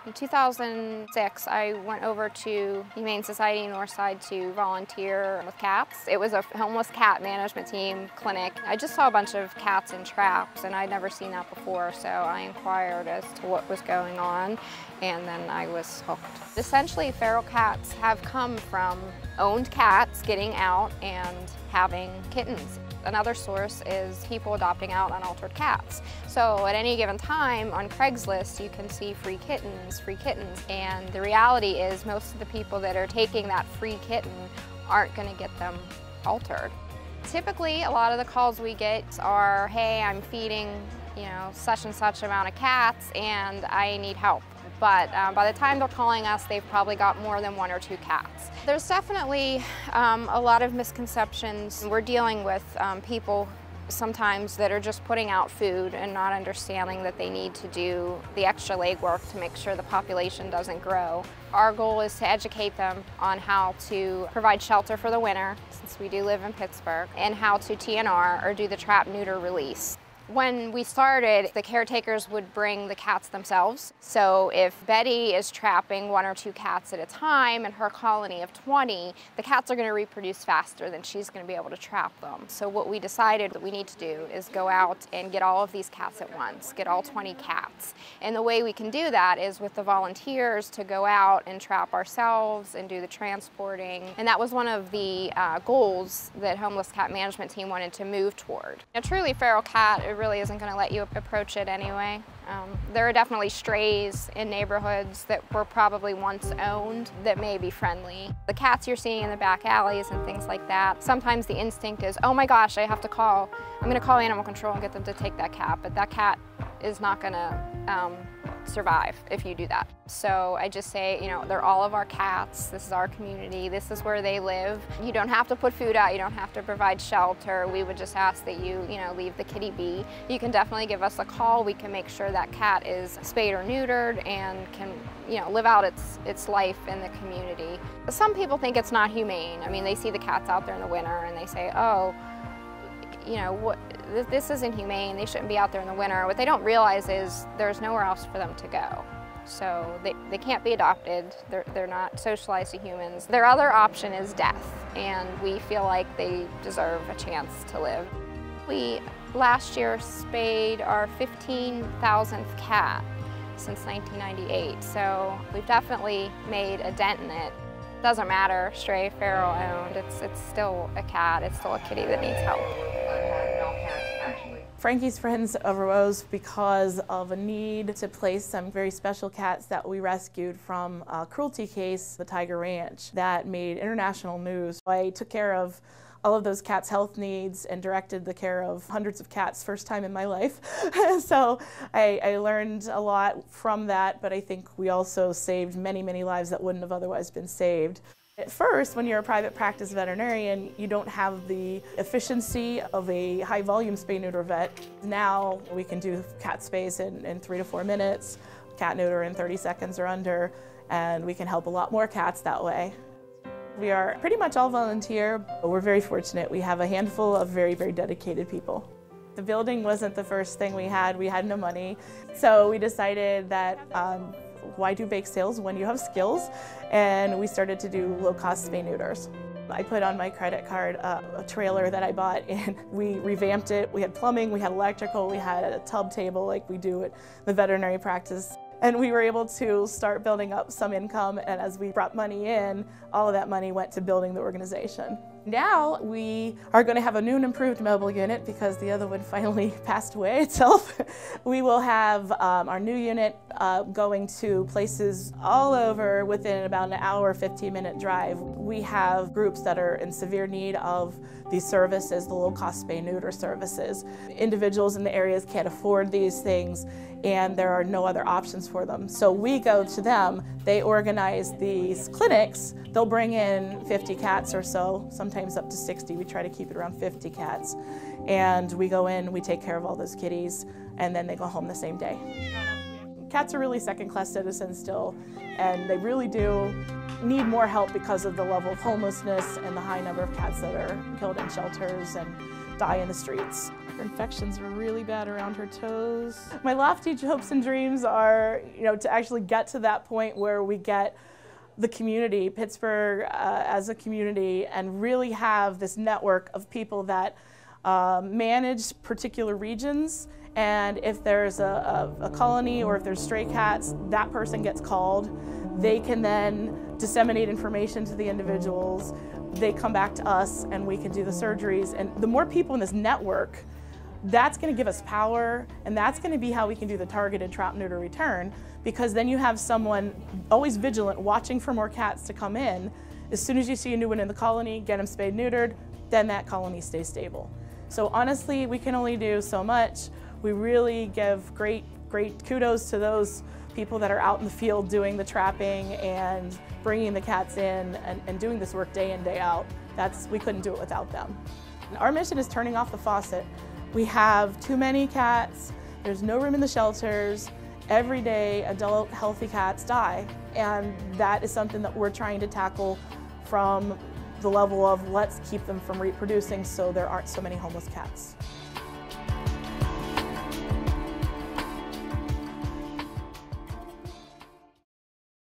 In 2006, I went over to Humane Society Northside to volunteer with cats. It was a homeless cat management team clinic. I just saw a bunch of cats in traps, and I'd never seen that before, so I inquired as to what was going on, and then I was hooked. Essentially, feral cats have come from owned cats getting out and having kittens. Another source is people adopting out unaltered cats. So at any given time on Craigslist, you can see free kittens, and the reality is most of the people that are taking that free kitten aren't going to get them altered. Typically, a lot of the calls we get are, hey, I'm feeding, such and such amount of cats and I need help. But by the time they're calling us, they've probably got more than 1 or 2 cats. There's definitely a lot of misconceptions. We're dealing with people sometimes that are just putting out food and not understanding that they need to do the extra legwork to make sure the population doesn't grow. Our goal is to educate them on how to provide shelter for the winter, since we do live in Pittsburgh, and how to TNR, or do the trap, neuter, release. When we started, the caretakers would bring the cats themselves. So if Betty is trapping 1 or 2 cats at a time in her colony of 20, the cats are going to reproduce faster than she's going to be able to trap them. So what we decided that we need to do is go out and get all of these cats at once, get all 20 cats. And the way we can do that is with the volunteers to go out and trap ourselves and do the transporting. And that was one of the goals that Homeless Cat Management Team wanted to move toward. A truly feral cat, it really isn't going to let you approach it anyway. There are definitely strays in neighborhoods that were probably once owned that may be friendly. The cats you're seeing in the back alleys and things like that, sometimes the instinct is, oh my gosh, I'm going to call animal control and get them to take that cat, but that cat is not going to survive if you do that. So I just say, they're all of our cats. This is our community. This is where they live. You don't have to put food out. You don't have to provide shelter. We would just ask that you, leave the kitty be. You can definitely give us a call. We can make sure that cat is spayed or neutered and can, live out its life in the community. Some people think it's not humane. I mean, they see the cats out there in the winter and they say, oh, this isn't humane, they shouldn't be out there in the winter. What they don't realize is there's nowhere else for them to go. So they can't be adopted, they're not socialized to humans. Their other option is death, and we feel like they deserve a chance to live. We last year spayed our 15,000th cat since 1998, so we've definitely made a dent in it. Doesn't matter, stray, feral, owned, it's still a cat, it's still a kitty that needs help. Frankie's Friends arose because of a need to place some very special cats that we rescued from a cruelty case, the Tiger Ranch, that made international news. I took care of all of those cats' health needs and directed the care of hundreds of cats, first time in my life. So I learned a lot from that, but I think we also saved many, many lives that wouldn't have otherwise been saved. At first, when you're a private practice veterinarian, you don't have the efficiency of a high-volume spay-neuter vet. Now we can do cat spays in 3 to 4 minutes, cat neuter in 30 seconds or under, and we can help a lot more cats that way. We are pretty much all volunteer, but we're very fortunate. We have a handful of very, very dedicated people. The building wasn't the first thing we had no money. So we decided that why do bake sales when you have skills? And we started to do low-cost spay-neuters. I put on my credit card a trailer that I bought, and we revamped it. We had plumbing, we had electrical, we had a tub table like we do at the veterinary practice. And we were able to start building up some income, and as we brought money in, all of that money went to building the organization. Now we are going to have a new and improved mobile unit because the other one finally passed away itself. We will have our new unit going to places all over within about an hour, 15-minute drive. We have groups that are in severe need of these services, the low-cost spay-neuter services. Individuals in the areas can't afford these things, and there are no other options for them. So we go to them, they organize these clinics, they'll bring in 50 cats or so, sometimes up to 60. We try to keep it around 50 cats. And we go in, we take care of all those kitties, and then they go home the same day. Cats are really second-class citizens still, and they really do need more help because of the level of homelessness and the high number of cats that are killed in shelters and die in the streets. Her infections are really bad around her toes. My lofty hopes and dreams are, to actually get to that point where we get the community, Pittsburgh as a community, and really have this network of people that manage particular regions. And if there's a colony or if there's stray cats, that person gets called. They can then disseminate information to the individuals. They come back to us and we can do the surgeries. And the more people in this network, that's going to give us power, and that's going to be how we can do the targeted trap, neuter, return, because then you have someone always vigilant watching for more cats to come in. As soon as you see a new one in the colony, get them spayed, neutered, then that colony stays stable. So honestly, we can only do so much. We really give great kudos to those people that are out in the field doing the trapping and bringing the cats in and doing this work day in, day out. We couldn't do it without them. And our mission is turning off the faucet. We have too many cats, there's no room in the shelters. Every day adult healthy cats die, and that is something that we're trying to tackle from the level of let's keep them from reproducing so there aren't so many homeless cats.